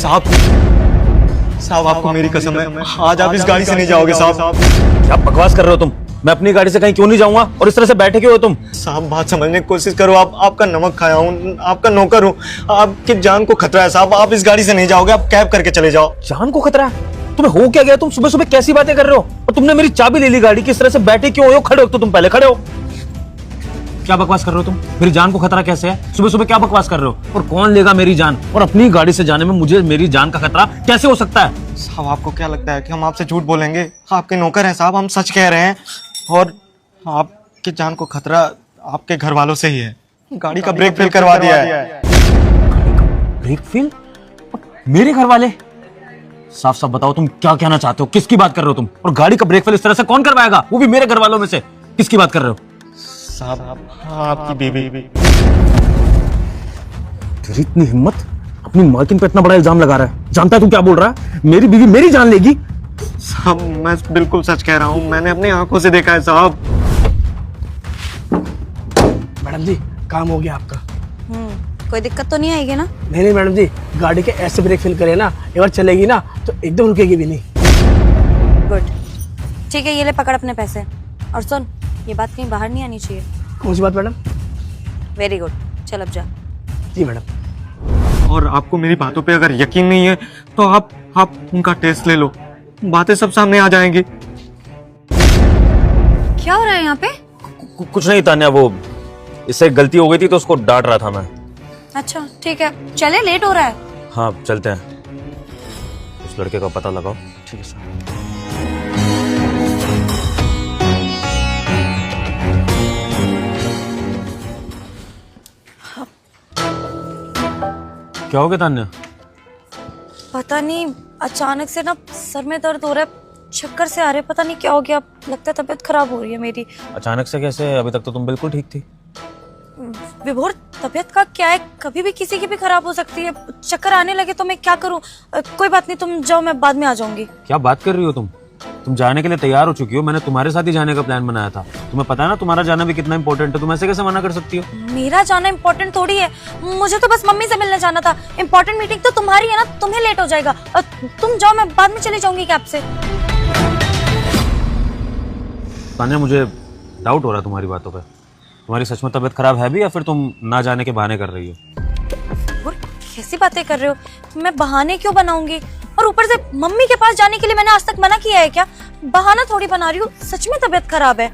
साहब साहब आपको मेरी कसम है, आज आप इस गाड़ी से नहीं जाओगे साहब। क्या बकवास कर रहे हो तुम? मैं अपनी गाड़ी से कहीं क्यों नहीं जाऊंगा? और इस तरह से बैठे क्यों हो तुम? साहब बात समझने की कोशिश करो, आपका नमक खाया हूँ, आपका नौकर हूँ, आपकी जान को खतरा है साहब। आप इस गाड़ी से नहीं जाओगे, आप कैब करके चले जाओ। जान को खतरा है? तुम्हें हो क्या गया? तुम सुबह सुबह कैसी बातें कर रहे हो? और तुमने मेरी चाबी ले ली गाड़ी की, इस तरह से बैठे क्यों हो? खड़े हो तो तुम पहले खड़े हो। क्या बकवास कर रहे हो तुम? मेरी जान को खतरा कैसे है? सुबह सुबह क्या बकवास कर रहे हो? और कौन लेगा मेरी जान? और अपनी गाड़ी से जाने में मुझे मेरी जान का खतरा कैसे हो सकता है? साहब आपको क्या लगता है कि हम आपसे झूठ बोलेंगे? आपके नौकर हैं साहब, हम सच कह रहे हैं। और आपकी जान को खतरा आपके घर वालों से ही है। गाड़ी का ब्रेक फेल करवा दिया है। Brake fail? मेरे घर वाले? साफ साफ बताओ तुम क्या कहना चाहते हो? किसकी बात कर रहे हो तुम? और गाड़ी का ब्रेक फेल इस तरह से कौन करवाएगा? वो भी मेरे घर वालों में से। किसकी बात कर रहे हो? साहब आपकी बीवी। तेरी इतनी हिम्मत, अपनी मालकिन पे इतना बड़ा इल्जाम लगा रहा है। जानता है तू क्या बोल रहा है? मेरी बीवी मेरी जान लेगी? साहब मैं बिल्कुल सच कह रहा हूँ, मैंने अपनी आंखों से देखा है साहब। मैडम जी काम हो गया आपका। कोई दिक्कत तो नहीं आएगी ना? नहीं मैडम जी, गाड़ी के ऐसे ब्रेक फेल करे ना, एक बार चलेगी ना तो एकदम रुकेगी भी नहीं। गुड, ठीक है, ये ले पकड़ अपने पैसे। और सुन, ये बात कहीं बाहर नहीं आनी चाहिए। कौन सी बात मैडम? वेरी गुड, चल अब जा। जी मैडम। और आपको मेरी बातों पे अगर यकीन नहीं है तो आप उनका टेस्ट ले लो, बातें सब सामने आ जाएंगी। क्या हो रहा है यहाँ पे? कुछ नहीं तान्या, वो इससे गलती हो गई थी तो उसको डांट रहा था मैं। अच्छा ठीक है, चले, लेट हो रहा है। हाँ चलते हैं, उस लड़के का पता लगाओ। ठीक है साहब। क्या हो गया तान्या? पता नहीं, अचानक से ना सर में दर्द हो रहा है, चक्कर से आ रहे, पता नहीं क्या हो गया। लगता है तबीयत खराब हो रही है मेरी। अचानक से कैसे? अभी तक तो तुम बिल्कुल ठीक थी। विभोर, तबीयत का क्या है, कभी भी किसी की भी खराब हो सकती है। चक्कर आने लगे तो मैं क्या करूं? कोई बात नहीं, तुम जाओ, मैं बाद में आ जाऊंगी। क्या बात कर रही हो तुम? तुम जाने के लिए तैयार हो चुकी हो। मैंने तुम्हारे साथ ही जाने का प्लान बनाया था। तुम्हें पता है ना तुम्हारा जाना भी कितना इंपॉर्टेंट है। तुम ऐसे कैसे मना कर सकती हो? मेरा जाना इम्पोर्टेंट थोड़ी है, मुझे तो बस मम्मी से मिलने जाना था। इम्पोर्टेंट मीटिंग तो तुम्हारी है ना, तुम्हें लेट हो जाएगा। तुम जाओ, मैं बाद में चली जाऊंगी कैब से। तान्या मुझे डाउट हो रहा है तुम्हारी बातों पे। तुम्हारी सच में तबीयत खराब है भी या फिर तुम ना जाने के बहाने कर रही हो? और कैसी बातें कर रहे हो? मैं बहाने क्यों बनाऊंगी? और ऊपर से मम्मी के पास जाने के लिए मैंने आज तक मना किया है क्या? बहाना थोड़ी बना रही हूँ, सच में तबीयत खराब है।